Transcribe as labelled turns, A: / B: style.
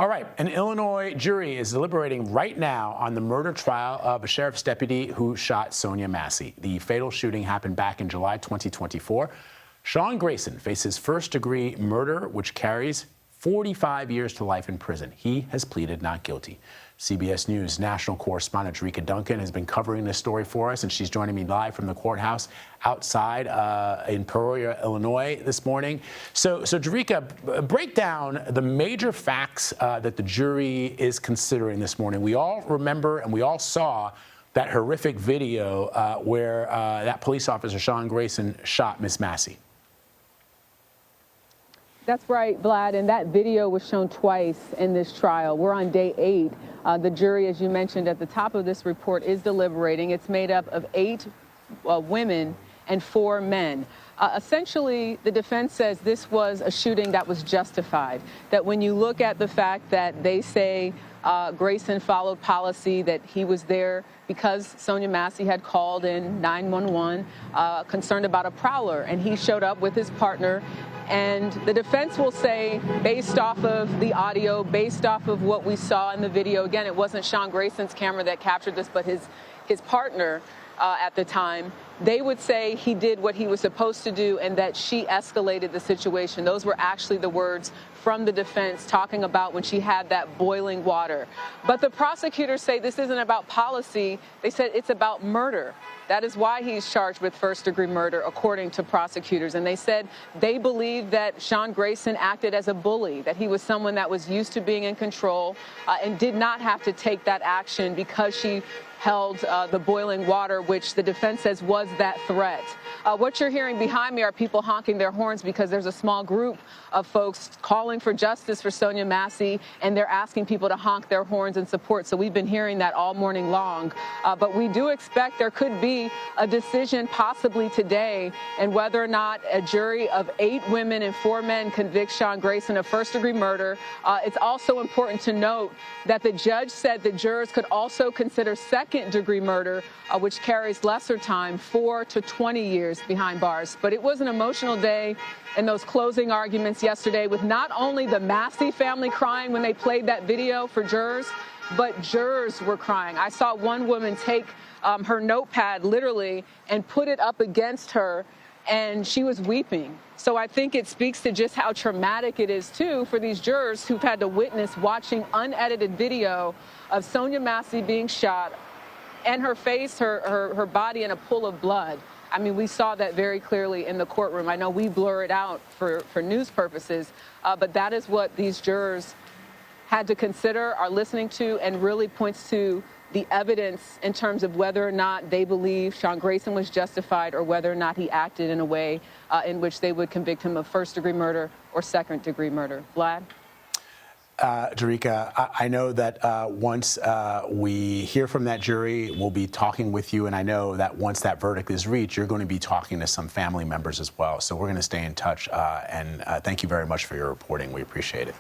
A: All right, an Illinois jury is deliberating right now on the murder trial of a sheriff's deputy who shot Sonya Massey. The fatal shooting happened back in July 2024. Sean Grayson faces first-degree murder, which carries 45 years to life in prison. He has pleaded not guilty. CBS News national correspondent Jericka Duncan has been covering this story for us, and she's joining me live from the courthouse outside in Peoria, Illinois this morning. So Jericka, break down the major facts that the jury is considering this morning. We all remember and we all saw that horrific video where that police officer, Sean Grayson, shot Miss Massey.
B: That's right, Vlad, and that video was shown twice in this trial. We're on day 8. The jury, as you mentioned at the top of this report, is deliberating. It's made up of 8 women and 4 men. Essentially, the defense says this was a shooting that was justified, that when you look at the fact that they say Grayson followed policy, that he was there because Sonya Massey had called in 911 concerned about a prowler, and he showed up with his partner. And the defense will say, based off of the audio, based off of what we saw in the video, again, it wasn't Sean Grayson's camera that captured this, but his partner at the time, they would say he did what he was supposed to do and that she escalated the situation. Those were actually the words from the defense talking about when she had that boiling water. But the prosecutors say this isn't about policy. They said it's about murder. That is why he's charged with first-degree murder, according to prosecutors. And they said they believe that Sean Grayson acted as a bully, that he was someone that was used to being in control and did not have to take that action because she held the boiling water, which the defense says was that threat. What you're hearing behind me are people honking their horns because there's a small group of folks calling for justice for Sonya Massey, and they're asking people to honk their horns in support. So we've been hearing that all morning long. But we do expect there could be a decision possibly today, and whether or not a jury of 8 women and 4 men convicts Sean Grayson of first-degree murder. It's also important to note that the judge said that jurors could also consider second-degree murder, which carries lesser time, 4 to 20 years behind bars. But it was an emotional day in those closing arguments yesterday, with not only the Massey family crying when they played that video for jurors, but jurors were crying. I saw one woman take her notepad literally and put it up against her, and she was weeping. So I think it speaks to just how traumatic it is, too, for these jurors who've had to witness watching unedited video of Sonya Massey being shot and her face, her body in a pool of blood. I mean, we saw that very clearly in the courtroom. I know we blur it out for news purposes, but that is what these jurors had to consider, are listening to, and really points to the evidence in terms of whether or not they believe Sean Grayson was justified or whether or not he acted in a way in which they would convict him of first-degree murder or second-degree murder. Vlad?
A: Jericka, I know that once we hear from that jury, we'll be talking with you, and I know that once that verdict is reached, you're going to be talking to some family members as well. So we're going to stay in touch, and thank you very much for your reporting. We appreciate it.